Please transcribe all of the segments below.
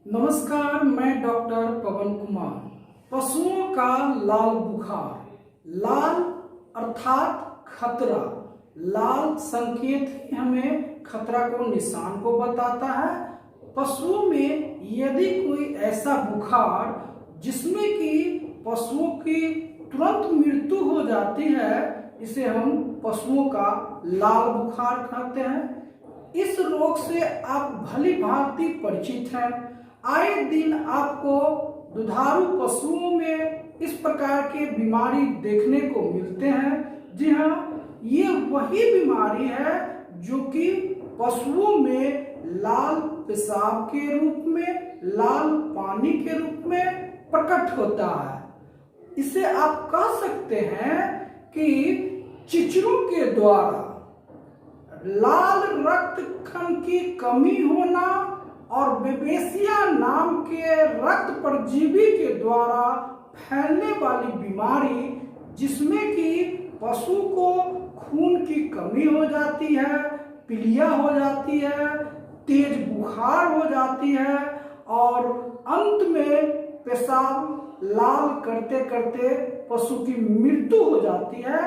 नमस्कार, मैं डॉक्टर पवन कुमार। पशुओं का लाल बुखार। लाल अर्थात खतरा। लाल संकेत ही हमें खतरा को निशान को बताता है। पशुओं में यदि कोई ऐसा बुखार जिसमें कि पशुओं की तुरंत मृत्यु हो जाती है, इसे हम पशुओं का लाल बुखार कहते हैं। इस रोग से आप भली भांति परिचित हैं। आए दिन आपको दुधारू पशुओं में इस प्रकार के बीमारी देखने को मिलते हैं। जी हाँ, ये वही बीमारी है जो कि पशुओं में लाल पेशाब के रूप में, लाल पानी के रूप में प्रकट होता है। इसे आप कह सकते हैं कि चिचरों के द्वारा लाल रक्त कण की कमी होना और बेबेसिया नाम के रक्त परजीवी के द्वारा फैलने वाली बीमारी, जिसमें कि पशु को खून की कमी हो जाती है, पीलिया हो जाती है, तेज बुखार हो जाती है और अंत में पेशाब लाल करते करते पशु की मृत्यु हो जाती है।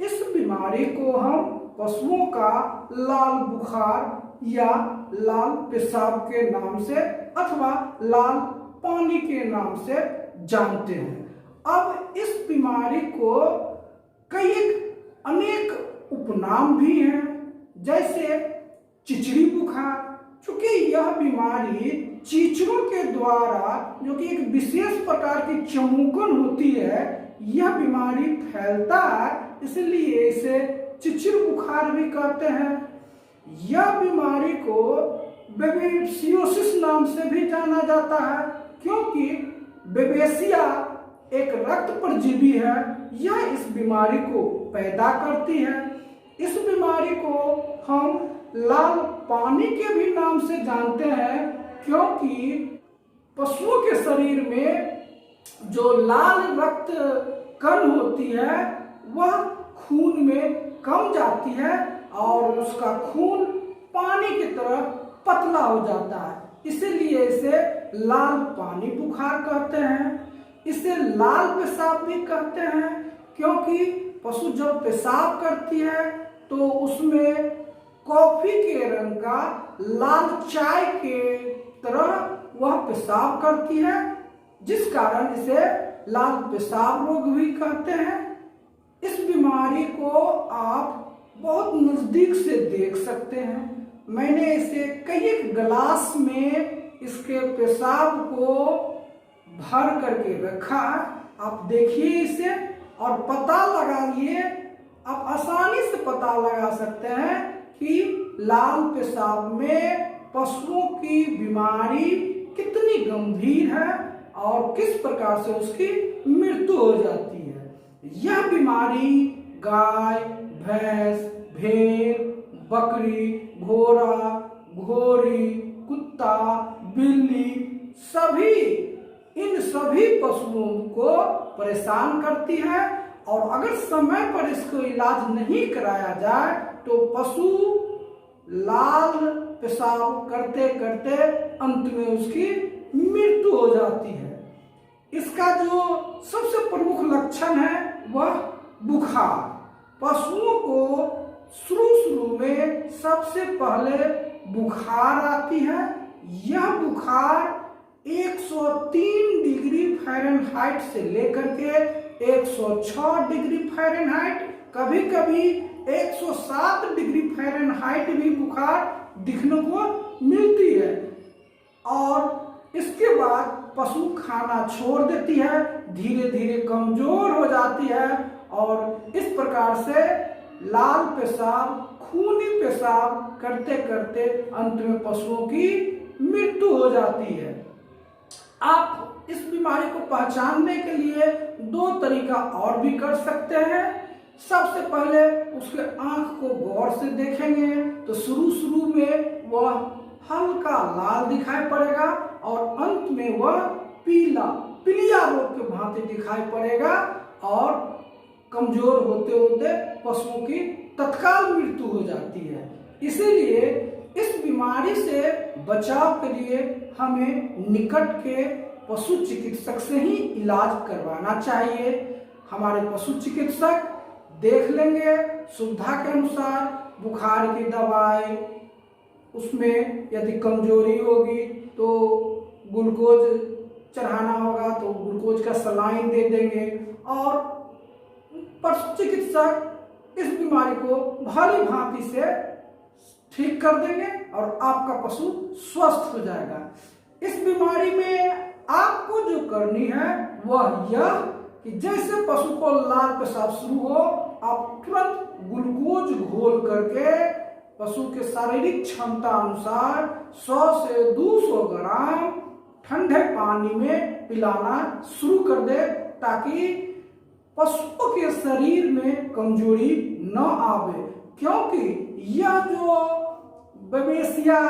इस बीमारी को हम पशुओं का लाल बुखार या लाल पेशाब के नाम से अथवा लाल पानी के नाम से जानते हैं। अब इस बीमारी को कई अनेक उपनाम भी हैं, जैसे चिचड़ी बुखार। चूंकि यह बीमारी चीचड़ों के द्वारा, जो कि एक विशेष प्रकार की चमूकन होती है, यह बीमारी फैलता है, इसलिए इसे चिचड़ बुखार भी कहते हैं। यह बीमारी को बेबेसियोसिस नाम से भी जाना जाता है, क्योंकि बेबेसिया एक रक्त परजीवी है। यह इस बीमारी को पैदा करती है। इस बीमारी को हम लाल पानी के भी नाम से जानते हैं, क्योंकि पशुओं के शरीर में जो लाल रक्त कण होती है वह खून में कम जाती है और उसका खून पानी की तरह पतला हो जाता है। इसीलिए इसे लाल पानी बुखार कहते हैं। इसे लाल पेशाब भी कहते हैं, क्योंकि पशु जब पेशाब करती है तो उसमें कॉफी के रंग का लाल चाय के तरह वह पेशाब करती है, जिस कारण इसे लाल पेशाब रोग भी कहते हैं। इस बीमारी को आप बहुत नजदीक से देख सकते हैं। मैंने इसे कई गिलास में इसके पेशाब को भर करके रखा। आप देखिए इसे और पता लगाइए। आप आसानी से पता लगा सकते हैं कि लाल पेशाब में पशुओं की बीमारी कितनी गंभीर है और किस प्रकार से उसकी मृत्यु हो जाती है। यह बीमारी गाय, भैंस, भेड़, बकरी, घोड़ा, घोड़ी, कुत्ता, बिल्ली, इन सभी पशुओं को परेशान करती है और अगर समय पर इसको इलाज नहीं कराया जाए तो पशु लाल पेशाब करते करते अंत में उसकी मृत्यु हो जाती है। इसका जो सबसे प्रमुख लक्षण है वह बुखार। पशुओं को शुरू में सबसे पहले बुखार आती है। यह बुखार 103 डिग्री फ़ारेनहाइट से लेकर के 106 डिग्री फ़ारेनहाइट, कभी कभी 107 डिग्री फ़ारेनहाइट भी बुखार दिखने को मिलती है। और इसके बाद पशु खाना छोड़ देती है, धीरे धीरे कमजोर हो जाती है और इस प्रकार से लाल पेशाब, खूनी पेशाब करते करते अंत में पशुओं की मृत्यु हो जाती है। आप इस बीमारी को पहचानने के लिए दो तरीका और भी कर सकते हैं। सबसे पहले उसके आंख को गौर से देखेंगे तो शुरू में वह हल्का लाल दिखाई पड़ेगा और अंत में वह पीलिया रोग के भांति दिखाई पड़ेगा और कमजोर होते होते पशुओं की तत्काल मृत्यु हो जाती है। इसीलिए इस बीमारी से बचाव के लिए हमें निकट के पशु चिकित्सक से ही इलाज करवाना चाहिए। हमारे पशु चिकित्सक देख लेंगे, सुविधा के अनुसार बुखार की दवाई, उसमें यदि कमजोरी होगी तो ग्लूकोज चढ़ाना होगा तो ग्लूकोज का सलाइन दे देंगे, और पशु चिकित्सक इस बीमारी को भली भांति से ठीक कर देंगे और आपका पशु स्वस्थ हो जाएगा। इस बीमारी में आपको जो करनी है वह यह कि जैसे पशु को लाल पेशाब शुरू हो, आप तुरंत ग्लूकोज घोल करके पशु के शारीरिक क्षमता अनुसार 100 से 200 ग्राम ठंडे पानी में पिलाना शुरू कर दे, ताकि पशुओं के शरीर में कमजोरी न आवे। क्योंकि यह जो बेमेसिया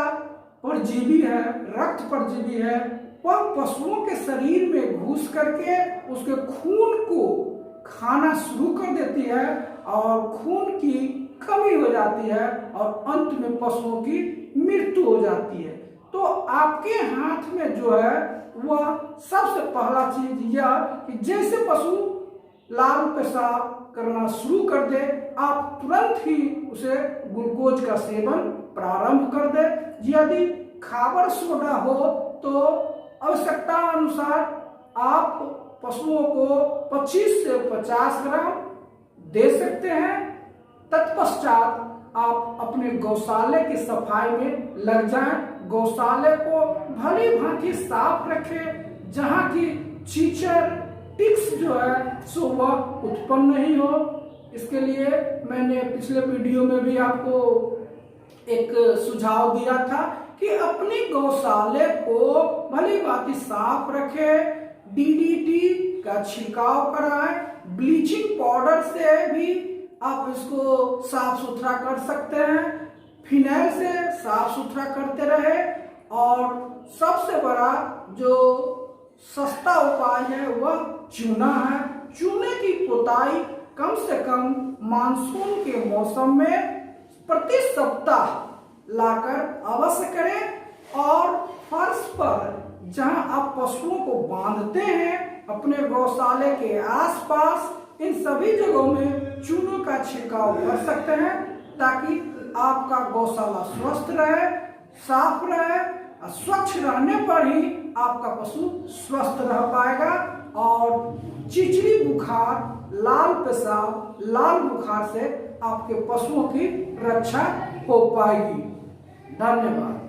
परजीवी है, रक्त परजीवी है, वह पशुओं के शरीर में घुस करके उसके खून को खाना शुरू कर देती है और खून की कमी हो जाती है और अंत में पशुओं की मृत्यु हो जाती है। तो आपके हाथ में जो है वह सबसे पहला चीज यह कि जैसे पशु लाल पेशाब करना शुरू कर दे, आप तुरंत ही उसे ग्लूकोज का सेवन प्रारंभ कर दे। यदि खाबर सोडा हो तो आवश्यकता अनुसार आप पशुओं को 25 से 50 ग्राम दे सकते हैं। तत्पश्चात आप अपने गौशाले की सफाई में लग जाएं। गौशाले को भली भांति साफ रखें, जहां की चीचड़ टिक्स जो है सो वह उत्पन्न नहीं हो। इसके लिए मैंने पिछले वीडियो में भी आपको एक सुझाव दिया था कि अपनी गौशाले को भली भांति साफ रखें, डीडीटी का छिड़काव कराएं, ब्लीचिंग पाउडर से भी आप इसको साफ सुथरा कर सकते हैं, फिनाइल से साफ सुथरा करते रहे। और सबसे बड़ा जो सस्ता उपाय है वह चूना है। चूने की पुताई कम से कम मानसून के मौसम में प्रति सप्ताह लाकर अवश्य करें, और फर्श पर जहां आप पशुओं को बांधते हैं अपने गौशाले के आसपास, इन सभी जगहों में चूनों का छिड़काव कर सकते हैं, ताकि आपका गौशाला स्वस्थ रहे, साफ रहे। स्वच्छ रहने पर ही आपका पशु स्वस्थ रह पाएगा और चिचड़ी बुखार, लाल पेशाब, लाल बुखार से आपके पशुओं की रक्षा हो पाएगी। धन्यवाद।